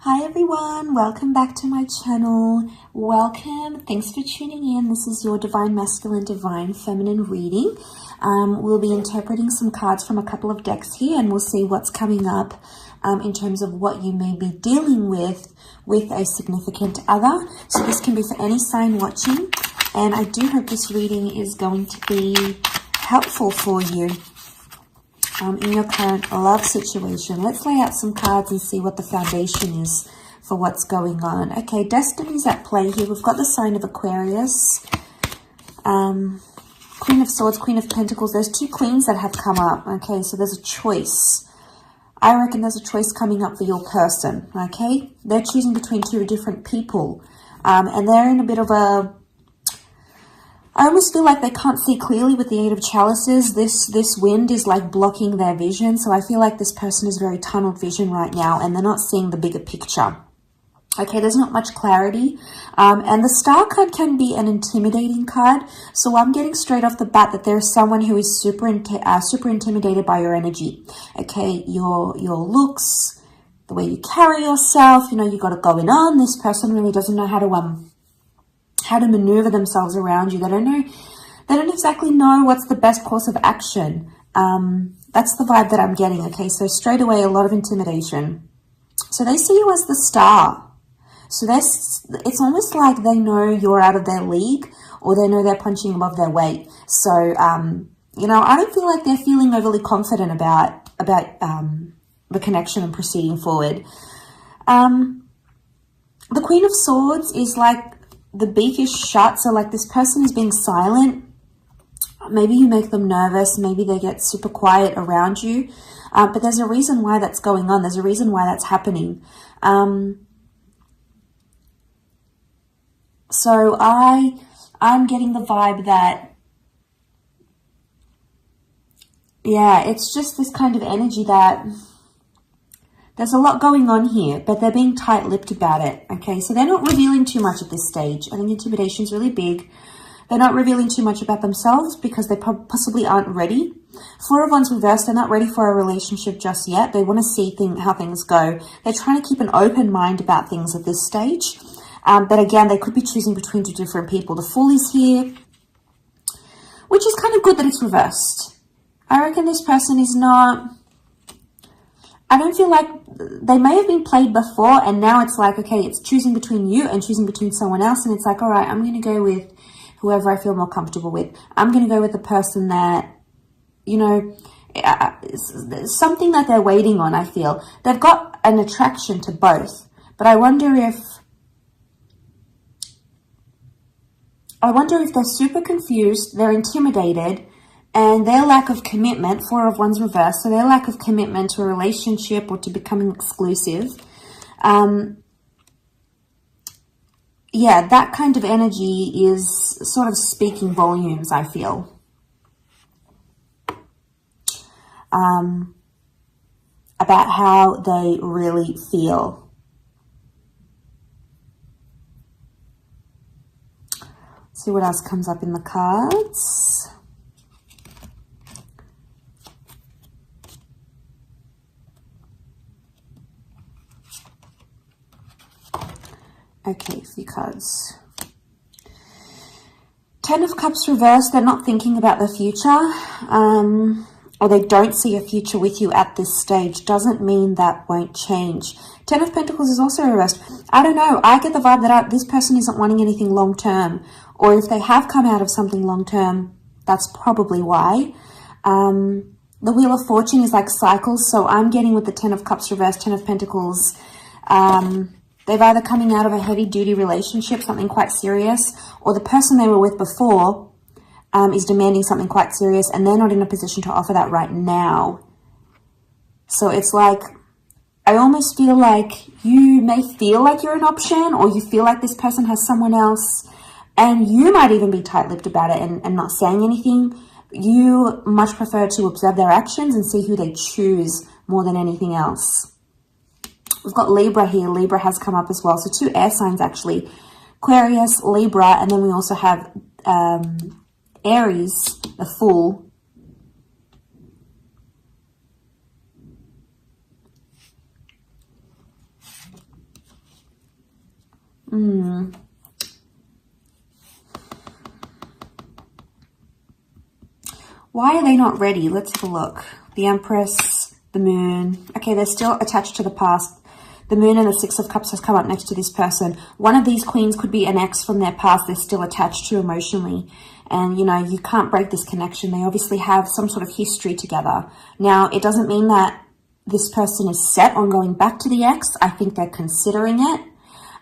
Hi everyone, welcome back to my channel. Welcome, thanks for tuning in. This is your Divine Masculine, Divine Feminine reading. We'll be interpreting some cards from a couple of decks here and we'll see what's coming up in terms of what you may be dealing with a significant other. So this can be for any sign watching, and I do hope this reading is going to be helpful for you in your current love situation. Let's lay out some cards and see what the foundation is for what's going on. Okay, destiny's at play here. We've got the sign of Aquarius, Queen of Swords, Queen of Pentacles. There's two queens that have come up. Okay, so there's a choice. I reckon there's a choice coming up for your person. Okay, they're choosing between two different people, and they're in a bit of a, I almost feel like they can't see clearly with the Eight of Chalices. This wind is like blocking their vision. So I feel like this person is very tunnel vision right now and they're not seeing the bigger picture. Okay, there's not much clarity. And the Star card can be an intimidating card. So I'm getting straight off the bat that there's someone who is super intimidated by your energy. Okay, your looks, the way you carry yourself, you know, you got it going on. This person really doesn't know how to maneuver themselves around you. They don't exactly know what's the best course of action. That's the vibe that I'm getting. Okay, so straight away, a lot of intimidation. So they see you as the star. So it's almost like they know you're out of their league, or they know they're punching above their weight. So, you know, I don't feel like they're feeling overly confident about the connection and proceeding forward. The Queen of Swords is like, the beak is shut, so like this person is being silent. Maybe you make them nervous, maybe they get super quiet around you, but there's a reason why that's going on. There's a reason why that's happening. So I'm getting the vibe that, yeah, it's just this kind of energy that there's a lot going on here, but they're being tight-lipped about it, okay? So they're not revealing too much at this stage. I think intimidation is really big. They're not revealing too much about themselves because they possibly aren't ready. Four of Wands reversed, they're not ready for a relationship just yet. They want to see how things go. They're trying to keep an open mind about things at this stage. But again, they could be choosing between two different people. The Fool is here, which is kind of good that it's reversed. I reckon this person is not... I don't feel like they may have been played before and now it's like, okay, it's choosing between you and choosing between someone else. And it's like, all right, I'm going to go with whoever I feel more comfortable with. I'm going to go with the person that, you know, something that they're waiting on, I feel. They've got an attraction to both. But I wonder if they're super confused, they're intimidated, and their lack of commitment, Four of Wands reversed, so their lack of commitment to a relationship or to becoming exclusive, yeah, that kind of energy is sort of speaking volumes, I feel. About how they really feel. Let's see what else comes up in the cards. Okay, a few cards. Ten of Cups reversed. They're not thinking about the future, or they don't see a future with you at this stage. Doesn't mean that won't change. Ten of Pentacles is also reversed. I don't know. I get the vibe that this person isn't wanting anything long-term, or if they have come out of something long-term, that's probably why. The Wheel of Fortune is like cycles, so I'm getting with the Ten of Cups reversed, Ten of Pentacles, they've either coming out of a heavy-duty relationship, something quite serious, or the person they were with before is demanding something quite serious, and they're not in a position to offer that right now. So it's like, I almost feel like you may feel like you're an option, or you feel like this person has someone else, and you might even be tight-lipped about it and not saying anything. You much prefer to observe their actions and see who they choose more than anything else. We've got Libra here. Libra has come up as well. So two air signs, actually. Aquarius, Libra, and then we also have Aries, the Fool. Why are they not ready? Let's have a look. The Empress, the Moon. Okay, they're still attached to the past. The Moon and the Six of Cups has come up next to this person. One of these queens could be an ex from their past they're still attached to emotionally. And, you know, you can't break this connection. They obviously have some sort of history together. Now, it doesn't mean that this person is set on going back to the ex. I think they're considering it.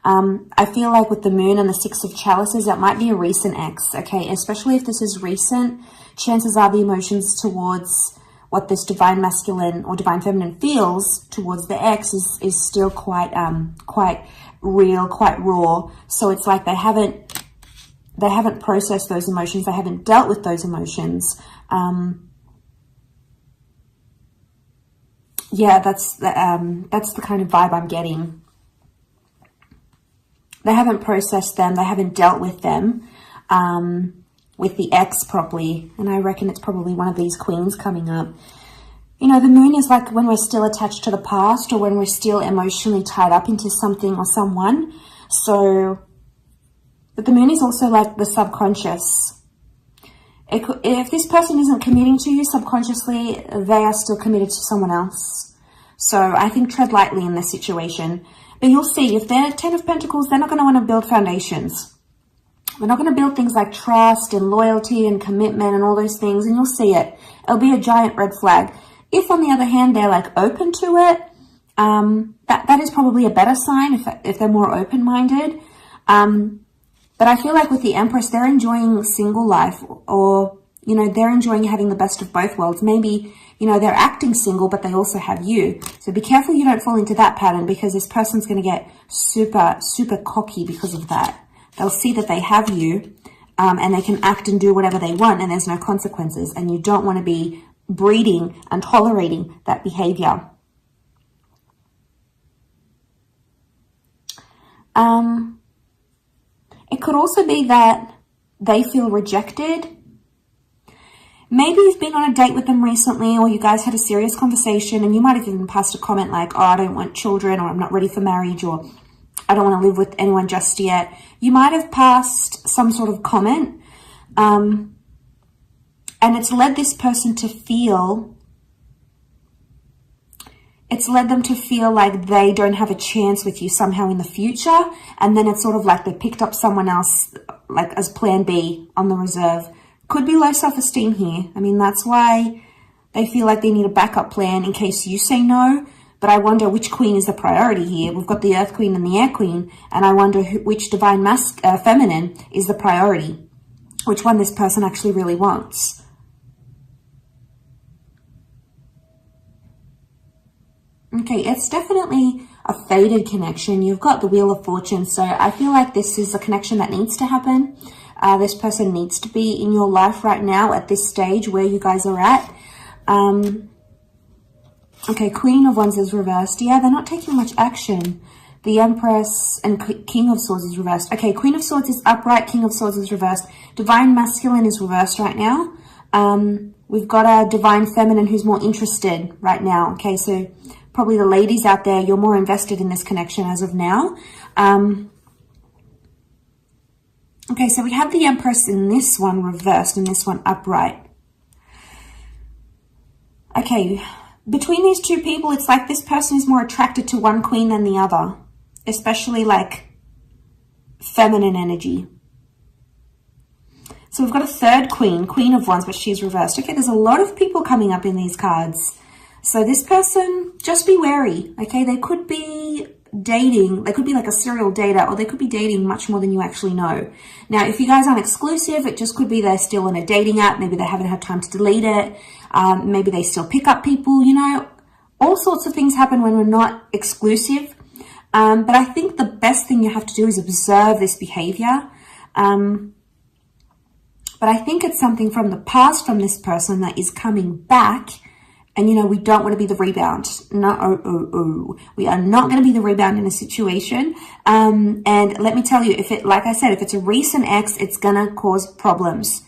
I feel like with the Moon and the Six of Chalices, that might be a recent ex, okay? Especially if this is recent, chances are the emotions towards what this divine masculine or divine feminine feels towards the ex is still quite real, quite raw. So it's like they haven't processed those emotions. They haven't dealt with those emotions. Yeah, that's the kind of vibe I'm getting. They haven't processed them. They haven't dealt with them, with the ex properly. And I reckon it's probably one of these queens coming up. You know, the Moon is like when we're still attached to the past or when we're still emotionally tied up into something or someone. So, but the Moon is also like the subconscious. If this person isn't committing to you subconsciously, they are still committed to someone else. So I think tread lightly in this situation. But you'll see, if they're 10 of Pentacles, they're not going to want to build foundations. They're not going to build things like trust and loyalty and commitment and all those things. And you'll see it. It'll be a giant red flag. If, on the other hand, they're like open to it, that is probably a better sign if they're more open-minded. But I feel like with the Empress, they're enjoying single life, or, you know, they're enjoying having the best of both worlds. Maybe, you know, they're acting single, but they also have you. So be careful you don't fall into that pattern, because this person's going to get super, super cocky because of that. They'll see that they have you, and they can act and do whatever they want, and there's no consequences. And you don't want to be breeding and tolerating that behavior. It could also be that they feel rejected. Maybe you've been on a date with them recently, or you guys had a serious conversation, and you might have even passed a comment like, oh, I don't want children, or I'm not ready for marriage, or I don't want to live with anyone just yet. You might have passed some sort of comment, and it's led this person to feel, it's led them to feel like they don't have a chance with you somehow in the future. And then it's sort of like they picked up someone else, like as plan B on the reserve. Could be low self-esteem here. I mean, that's why they feel like they need a backup plan in case you say no. But I wonder which queen is the priority here. We've got the Earth Queen and the Air Queen. And I wonder which divine feminine is the priority. Which one this person actually really wants. Okay, it's definitely a faded connection. You've got the Wheel of Fortune. So I feel like this is a connection that needs to happen. This person needs to be in your life right now at this stage where you guys are at. Okay, Queen of Wands is reversed. Yeah, they're not taking much action. The Empress and King of Swords is reversed. Okay, Queen of Swords is upright. King of Swords is reversed. Divine Masculine is reversed right now. We've got a Divine Feminine who's more interested right now. Okay, so probably the ladies out there, you're more invested in this connection as of now. Okay, so we have the Empress in this one reversed and this one upright. Okay, between these two people, it's like this person is more attracted to one queen than the other, especially like feminine energy. So we've got a third queen, Queen of Wands, but she's reversed. Okay, there's a lot of people coming up in these cards. So this person, just be wary, okay? They could be dating, they could be like a serial dater, or they could be dating much more than you actually know. Now, if you guys aren't exclusive, it just could be they're still in a dating app. Maybe they haven't had time to delete it. Maybe they still pick up people, you know. All sorts of things happen when we're not exclusive. But I think the best thing you have to do is observe this behavior. But I think it's something from the past from this person that is coming back. And, you know, we don't want to be the rebound. No, we are not going to be the rebound in a situation. And let me tell you, if it, like I said, if it's a recent ex, it's going to cause problems.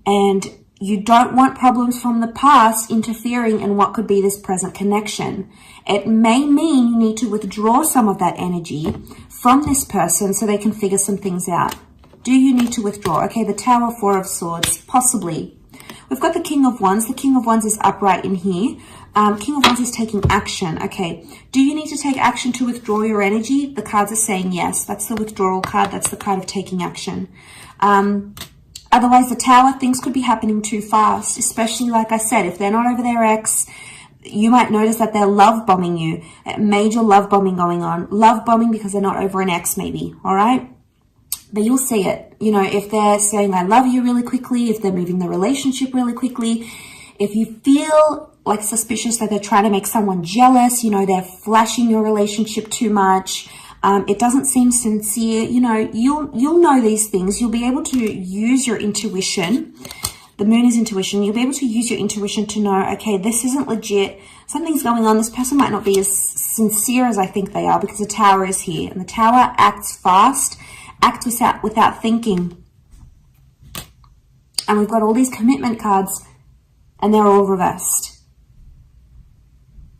And you don't want problems from the past interfering in what could be this present connection. It may mean you need to withdraw some of that energy from this person so they can figure some things out. Do you need to withdraw? Okay, the Tower, Four of Swords, possibly. we've got the King of Wands. The King of Wands is upright in here. King of Wands is taking action. Okay, do you need to take action to withdraw your energy? The cards are saying yes. That's the withdrawal card. That's the card of taking action. Otherwise, the Tower, things could be happening too fast, especially, like I said, if they're not over their ex, you might notice that they're love bombing you. Major love bombing going on. Love bombing because they're not over an ex, maybe. All right? But you'll see it. You know, if they're saying, I love you really quickly, if they're moving the relationship really quickly, if you feel like suspicious that they're trying to make someone jealous, you know, they're flashing your relationship too much, it doesn't seem sincere, you know, you'll know these things. You'll be able to use your intuition. The moon is intuition. You'll be able to use your intuition to know, okay, this isn't legit. Something's going on. This person might not be as sincere as I think they are, because the Tower is here. And the Tower acts fast, acts without thinking. And we've got all these commitment cards, and they're all reversed.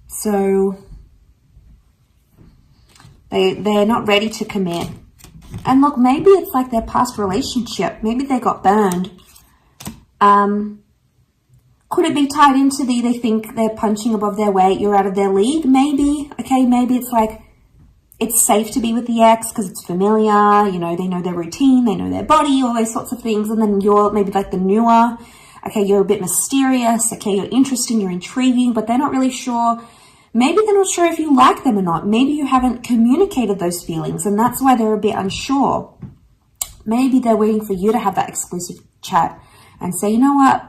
So they're not ready to commit. And look, maybe it's like their past relationship. Maybe they got burned. Could it be tied into they think they're punching above their weight, you're out of their league? Maybe. Okay, maybe it's like it's safe to be with the ex because it's familiar, you know, they know their routine, they know their body, all those sorts of things. And then you're maybe like the newer, okay, you're a bit mysterious, okay, you're interesting, you're intriguing, but they're not really sure. Maybe they're not sure if you like them or not. Maybe you haven't communicated those feelings, and that's why they're a bit unsure. Maybe they're waiting for you to have that exclusive chat and say, you know what,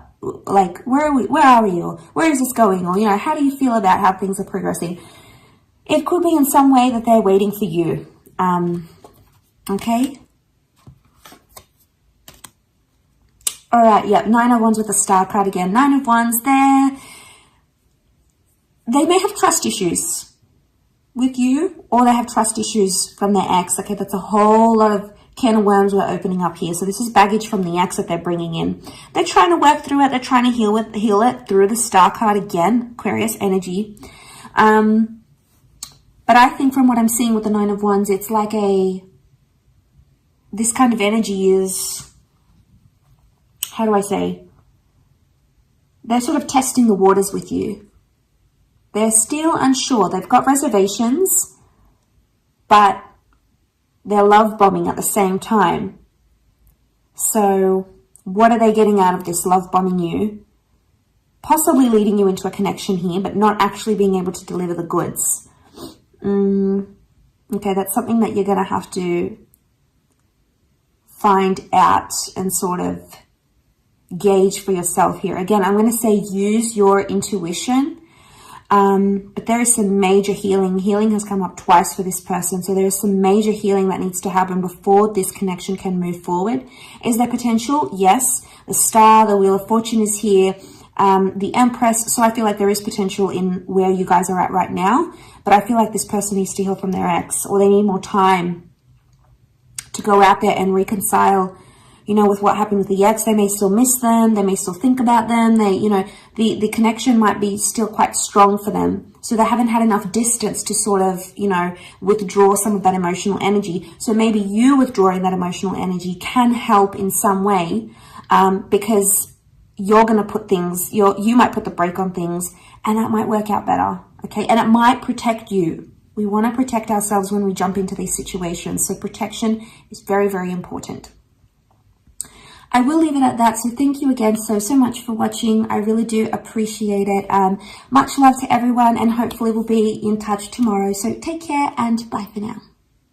like, where are we? Where are you? Where is this going? Or, you know, how do you feel about how things are progressing? It could be in some way that they're waiting for you. Okay. All right. Yep. Nine of Wands with the Star card again. Nine of Wands there. They may have trust issues with you, or they have trust issues from their ex. Okay. That's a whole lot of can of worms we're opening up here. So this is baggage from the ex that they're bringing in. They're trying to work through it. They're trying to heal it through the Star card again. Aquarius energy. But I think from what I'm seeing with the Nine of Wands, it's like this kind of energy is, how do I say? They're sort of testing the waters with you. They're still unsure. They've got reservations, but they're love bombing at the same time. So what are they getting out of this love bombing you? Possibly leading you into a connection here, but not actually being able to deliver the goods. Okay, that's something that you're going to have to find out and sort of gauge for yourself here. Again, I'm going to say use your intuition. But there is some major healing. Healing has come up twice for this person. So there is some major healing that needs to happen before this connection can move forward. Is there potential? Yes. The Star, the Wheel of Fortune is here. The Empress. So I feel like there is potential in where you guys are at right now. But I feel like this person needs to heal from their ex, or they need more time to go out there and reconcile, you know, with what happened with the ex. They may still miss them. They may still think about them. They, you know, the connection might be still quite strong for them. So they haven't had enough distance to sort of, you know, withdraw some of that emotional energy. So maybe you withdrawing that emotional energy can help in some way, because you're going to put things, you might put the brake on things, and that might work out better. Okay. And it might protect you. We want to protect ourselves when we jump into these situations. So protection is very, very important. I will leave it at that. So thank you again so much for watching. I really do appreciate it. Much love to everyone, and hopefully we'll be in touch tomorrow. So take care and bye for now.